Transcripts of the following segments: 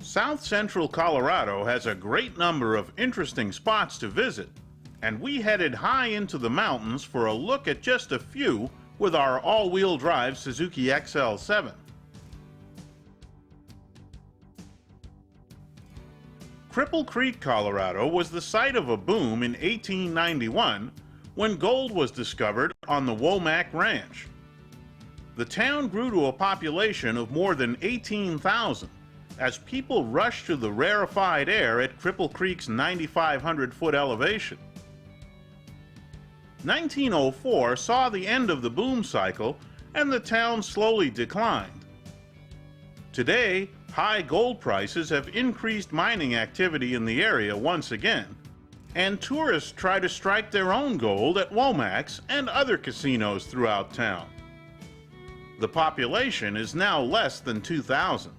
South Central Colorado has a great number of interesting spots to visit, and we headed high into the mountains for a look at just a few with our all-wheel drive Suzuki XL7. Cripple Creek, Colorado was the site of a boom in 1891 when gold was discovered on the Womack Ranch. The town grew to a population of more than 18,000 as people rushed to the rarefied air at Cripple Creek's 9,500-foot elevation. 1904 saw the end of the boom cycle and the town slowly declined. Today, high gold prices have increased mining activity in the area once again, and tourists try to strike their own gold at Womack's and other casinos throughout town. The population is now less than 2,000.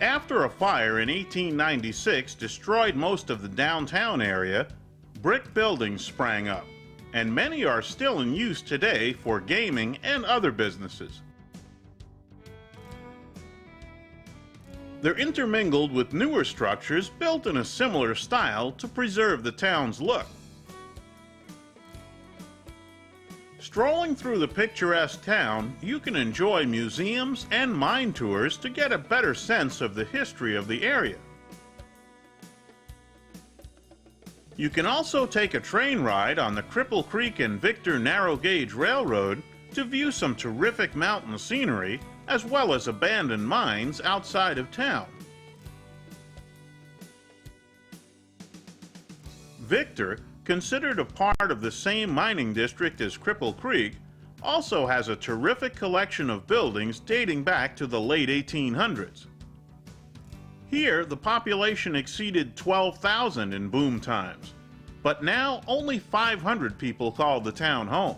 After a fire in 1896 destroyed most of the downtown area, brick buildings sprang up, and many are still in use today for gaming and other businesses. They're intermingled with newer structures built in a similar style to preserve the town's look. Strolling through the picturesque town, you can enjoy museums and mine tours to get a better sense of the history of the area. You can also take a train ride on the Cripple Creek and Victor Narrow Gauge Railroad to view some terrific mountain scenery, as well as abandoned mines outside of town. Victor, considered a part of the same mining district as Cripple Creek, also has a terrific collection of buildings dating back to the late 1800s. Here, the population exceeded 12,000 in boom times, but now only 500 people call the town home.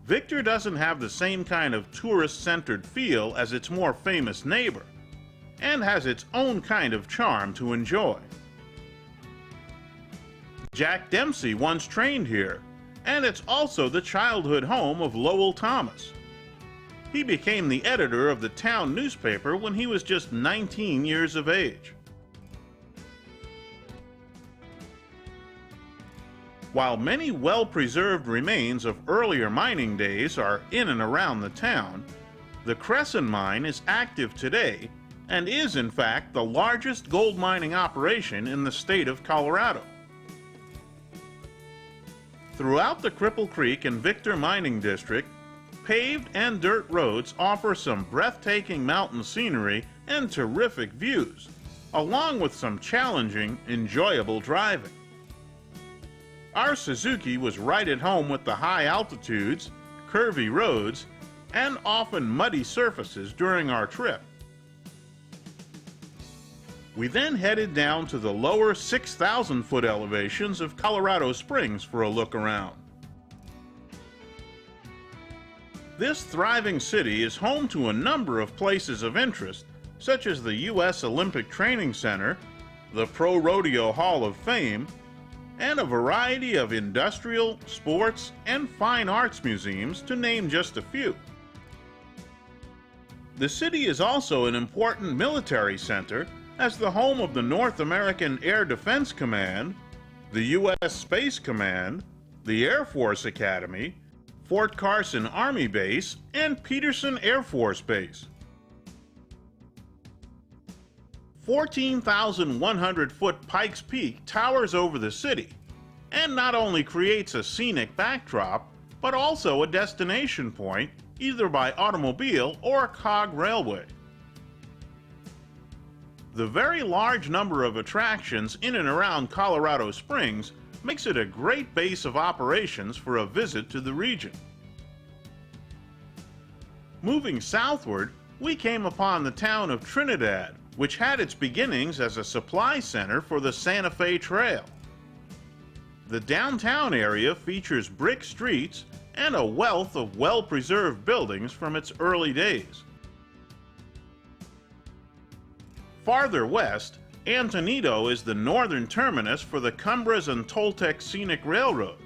Victor doesn't have the same kind of tourist-centered feel as its more famous neighbor, and has its own kind of charm to enjoy. Jack Dempsey once trained here, and it's also the childhood home of Lowell Thomas. He became the editor of the town newspaper when he was just 19 years of age. While many well-preserved remains of earlier mining days are in and around the town, the Crescent Mine is active today and is in fact the largest gold mining operation in the state of Colorado. Throughout the Cripple Creek and Victor Mining District, paved and dirt roads offer some breathtaking mountain scenery and terrific views, along with some challenging, enjoyable driving. Our Suzuki was right at home with the high altitudes, curvy roads, and often muddy surfaces during our trip. We then headed down to the lower 6,000-foot elevations of Colorado Springs for a look around. This thriving city is home to a number of places of interest, such as the U.S. Olympic Training Center, the Pro Rodeo Hall of Fame, and a variety of industrial, sports, and fine arts museums, to name just a few. The city is also an important military center, as the home of the North American Air Defense Command, the U.S. Space Command, the Air Force Academy, Fort Carson Army Base, and Peterson Air Force Base. 14,100-foot Pikes Peak towers over the city, and not only creates a scenic backdrop, but also a destination point, either by automobile or cog railway. The very large number of attractions in and around Colorado Springs makes it a great base of operations for a visit to the region. Moving southward, we came upon the town of Trinidad, which had its beginnings as a supply center for the Santa Fe Trail. The downtown area features brick streets and a wealth of well-preserved buildings from its early days. Farther west, Antonito is the northern terminus for the Cumbres and Toltec Scenic Railroad.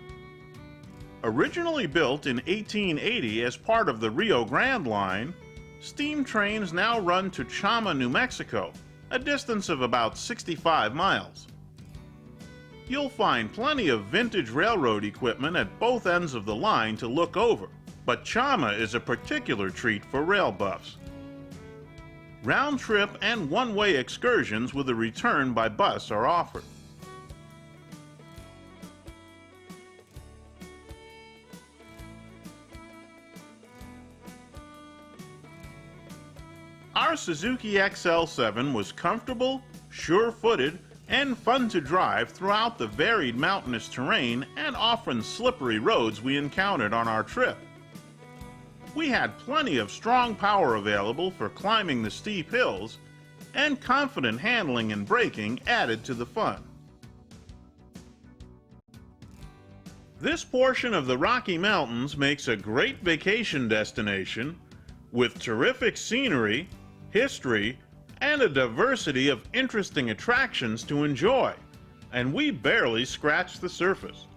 Originally built in 1880 as part of the Rio Grande Line, Steam trains now run to Chama, New Mexico, a distance of about 65 miles. You'll find plenty of vintage railroad equipment at both ends of the line to look over, but Chama is a particular treat for rail buffs. Round-trip and one-way excursions with a return by bus are offered. Our Suzuki XL7 was comfortable, sure-footed, and fun to drive throughout the varied mountainous terrain and often slippery roads we encountered on our trip. We had plenty of strong power available for climbing the steep hills, and confident handling and braking added to the fun. This portion of the Rocky Mountains makes a great vacation destination with terrific scenery, history, and a diversity of interesting attractions to enjoy, and we barely scratched the surface.